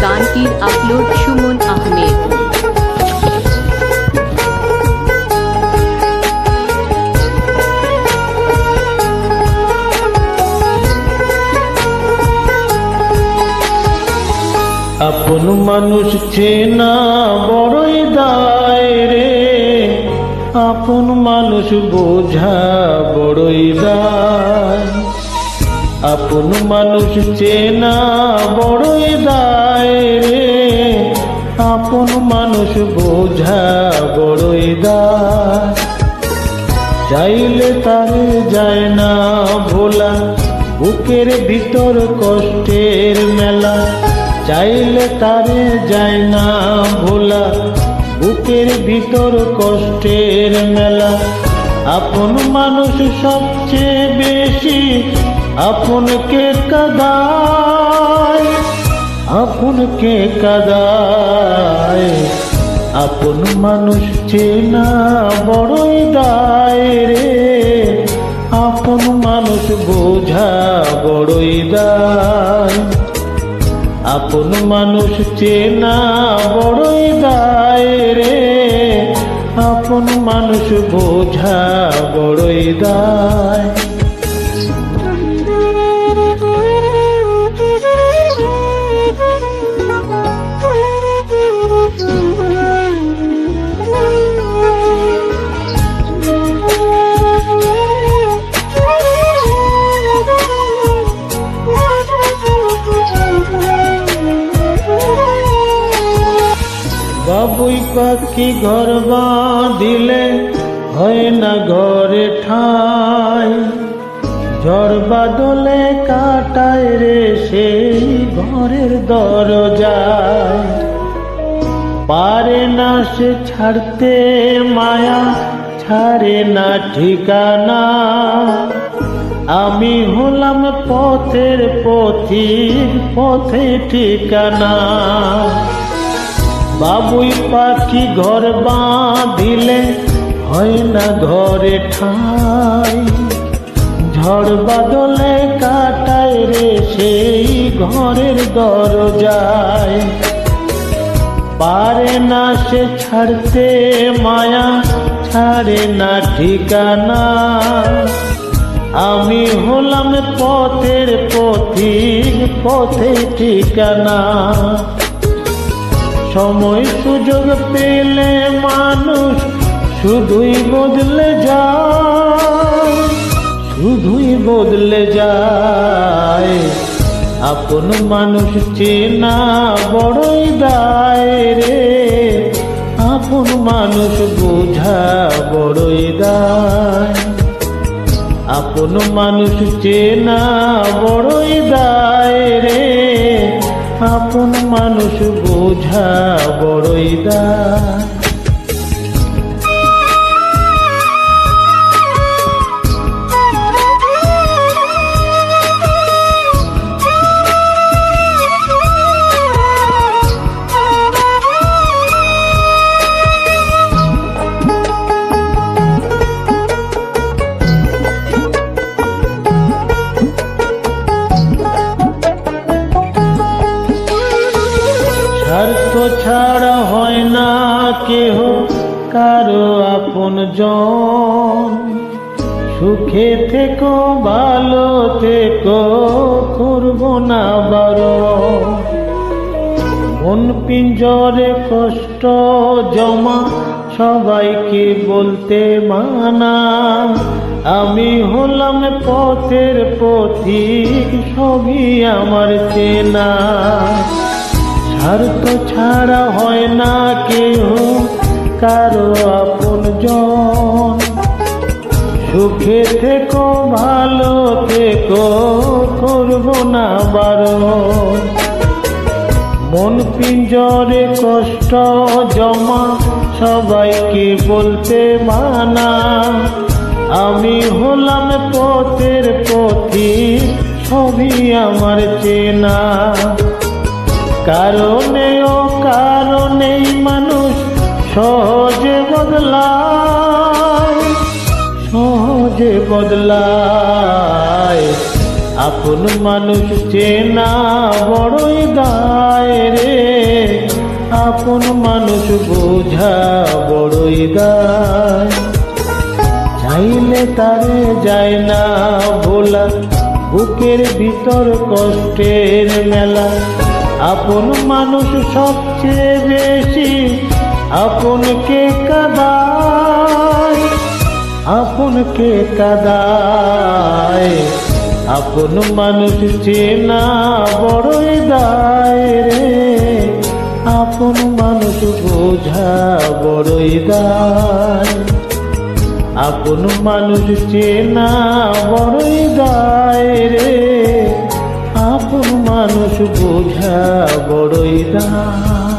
গানটির আপলোড সুমন আহমেদ। আপন মানুষ চেনা বড়ই দায় রে, আপন মানুষ বোঝা বড়ই দায়। আপন মানুষ চেনা বড়ই দায় রে, আপন মানুষ বোঝা বড়ই দায়। চাইলে তারে যায় না ভোলা, বুকের ভিতর কষ্টের মেলা। চাইলে তারে যায় না ভোলা, বুকের ভিতর কষ্টের মেলা। আপন মানুষ সবচেয়ে বেশি আপনকে কাঁদায়, আপনকে কাঁদায়। আপন মানুষ চেনা বড়ই দায় রে, আপন মানুষ বোঝা বড়ই দায়। আপন মানুষ চেনা বড়ই দায় রে, আপন মানুষ বোঝা বড়ই দায়। বাবুই পাখি ঘর বাঁধিলে হয় না ঘরে ঠাই, ঝড় বাদলে কাটায় রে সেই ঘরের দরজায়। পারে না সে ছাড়তে মায়া, ছাড়ে না ঠিকানা। আমি হলাম পথের পথিক, পথে ঠিকানা। বাবুই পাখি ঘর বাঁধিলে হয় না ঘরে ঠাই, ঝড় বাদলে কাটায় রে সেই ঘরের দরজায়। পারে না সে ছাড়তে মায়া, ছাড়ে না ঠিকানা। আমি হলাম পথের পথিক, পথে ঠিকানা। সময় সুযোগ পেলে মানুষ শুধুই বদলে যায়, শুধুই বদলে যায়। আপন মানুষ চেনা বড়ই দায় রে, আপন মানুষ বোঝা বড়ই দায়। আপন মানুষ চেনা বড়ই দায় রে, আপন মানুষ বোঝা বড়ই দায়। স্বার্থ ছাড়া হয় না কেহ কারো আপন জন। সুখে থেকো ভালো থেকো, করবো না বারণ। মন পিঞ্জরে কষ্ট জমা, সবাইকে বলতে মানা। আমি হলাম পথের পথিক, সবই আমার চেনা। স্বার্থ ছাড়া হয় না কেহ কারো আপন জন। সুখে থেকো ভালো থেকো, করবো না বারণ। মন পিঞ্জরে কষ্ট জমা, সবাইকে বলতে মানা। আমি হলাম পথের পথিক, সবই আমার চেনা। কারণে ও কারণেই মানুষ সহজে বদলায়, সহজে বদলায়। আপন মানুষ চেনা বড়ই দায় রে, আপন মানুষ বোঝা বড়ই দায়। চাইলে তারে যায় না ভোলা, বুকের ভিতর কষ্টের মেলা। আপন মানুষ সবচেয়ে বেশি আপনকে কাঁদায়, আপনকে কাঁদায়। আপন মানুষ চেনা বড়ই দায় রে, আপন মানুষ বোঝা বড়ই দায়। আপন মানুষ চেনা বড়ই দায় রে, আপন মানুষ বোঝা বড়ই দায়।